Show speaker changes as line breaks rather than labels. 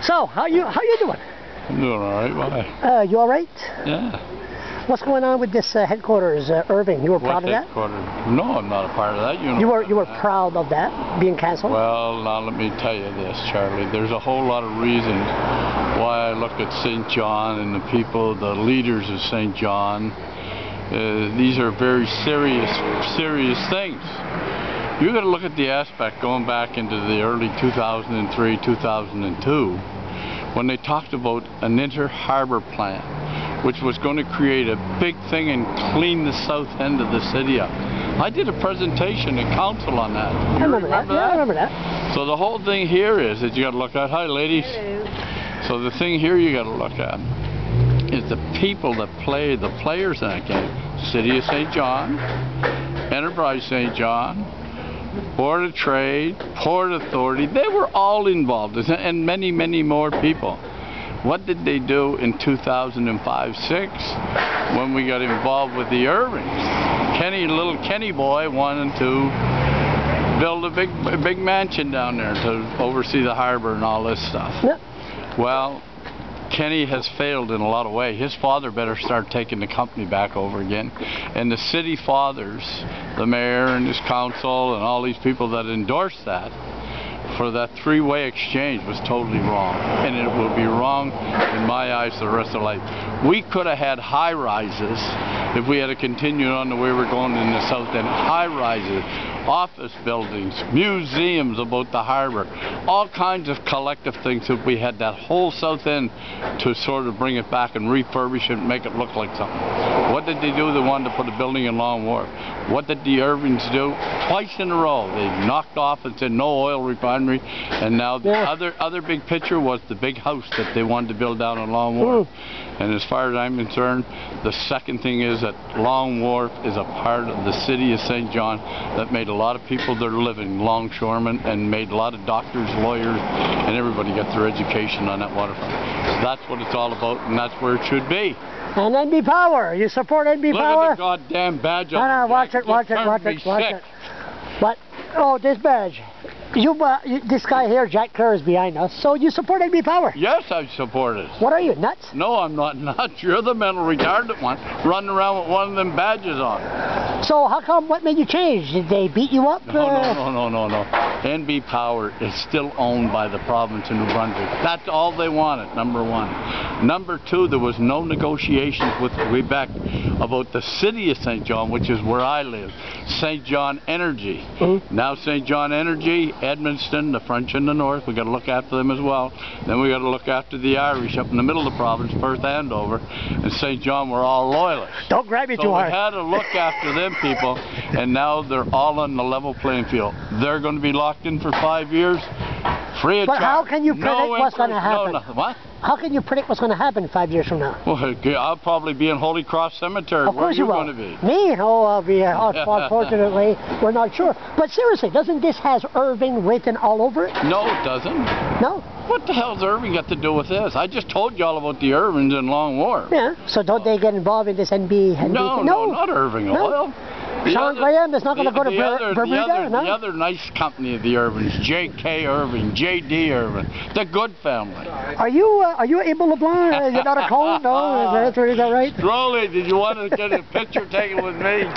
So, how you doing?
I'm doing all right. Why?
You all right?
Yeah.
What's going on with this headquarters, Irving? You were proud of that?
No, I'm not a part of that.
You were proud of that being canceled?
Well, now let me tell you this, Charlie. There's a whole lot of reasons why I look at St. John and the people, the leaders of St. John. These are very serious things. You got to look at the aspect going back into the early 2003, 2002, when they talked about an inter-harbor plan, which was going to create a big thing and clean the south end of the city up. I did a presentation in council on that.
I remember that. Yeah, I remember that.
So the whole thing here is that you got to look at. Hi, ladies.
Hello.
So the thing here you got to look at is the people that play, the players in that game. City of St. John, Enterprise St. John, Board of Trade, Port Authority. They were all involved, and many, many more people. What did they do in 2005-06 when we got involved with the Irvings? Little Kenny boy wanted to build a big mansion down there to oversee the harbor and all this stuff.
Yep.
Well, Kenny has failed in a lot of ways. His father better start taking the company back over again. And the city fathers, the mayor and his council and all these people that endorsed that, for that three-way exchange was totally wrong, and it will be wrong in my eyes the rest of life. We could have had high-rises if we had continued on the way we're going in the south end. High-rises, office buildings, museums about the harbor, all kinds of collective things if we had that whole south end to sort of bring it back and refurbish it and make it look like something. What did they do? They wanted to put a building in Long Wharf. What did the Irvings do? Twice in a row they knocked off and said no oil refinery, and now the other big picture was the big house that they wanted to build down in Long Wharf. And as far as I'm concerned, the second thing is that Long Wharf is a part of the city of St. John that made a lot of people their living, longshoremen, and made a lot of doctors, lawyers, and everybody got their education on that waterfront. So that's what it's all about, and that's where it should be.
And NB Power, you support NB Power?
Look at the goddamn badge on
No, watch it. But, oh, this badge. This guy here, Jack Kerr, is behind us. So you support NB Power?
Yes, I support it.
What are you, nuts?
No, I'm not nuts. You're the mental retarded one running around with one of them badges on.
So how come, what made you change? Did they beat you up?
No. NB Power is still owned by the province of New Brunswick. That's all they wanted, number one. Number two, there was no negotiations with Quebec about the city of St. John, which is where I live. St. John Energy. Now St. John Energy, Edmundston, the French in the north, we got to look after them as well. Then we got to look after the Irish up in the middle of the province, Perth, Andover, and St. John were all loyalists.
Don't grab me too hard.
So we had to look after them people, and now they're all on the level playing field. They're going to be locked in for 5 years, free of charge.
But how can you predict what's going to happen?
What?
How can you predict what's going to happen 5 years from now?
Well, I'll probably be in Holy Cross Cemetery.
Of course you will.
Where are you going to be?
Me? Oh, I'll be, unfortunately, we're not sure. But seriously, doesn't this has Irving written all over it?
No, it doesn't.
No?
What the hell's Irving got to do with this? I just told you all about the Irvings in Long Wharf.
Yeah, so don't they get involved in this NB?
No, not Irving Oil.
Sean Graham is not going to go to Bermuda,
no? The other nice company of the Irvings, J.K. Irving, J.D. Irving, the good family.
Are you Abel LeBlanc? You're not a cone? No, is that right?
Strolly, did you want to get a picture taken with me?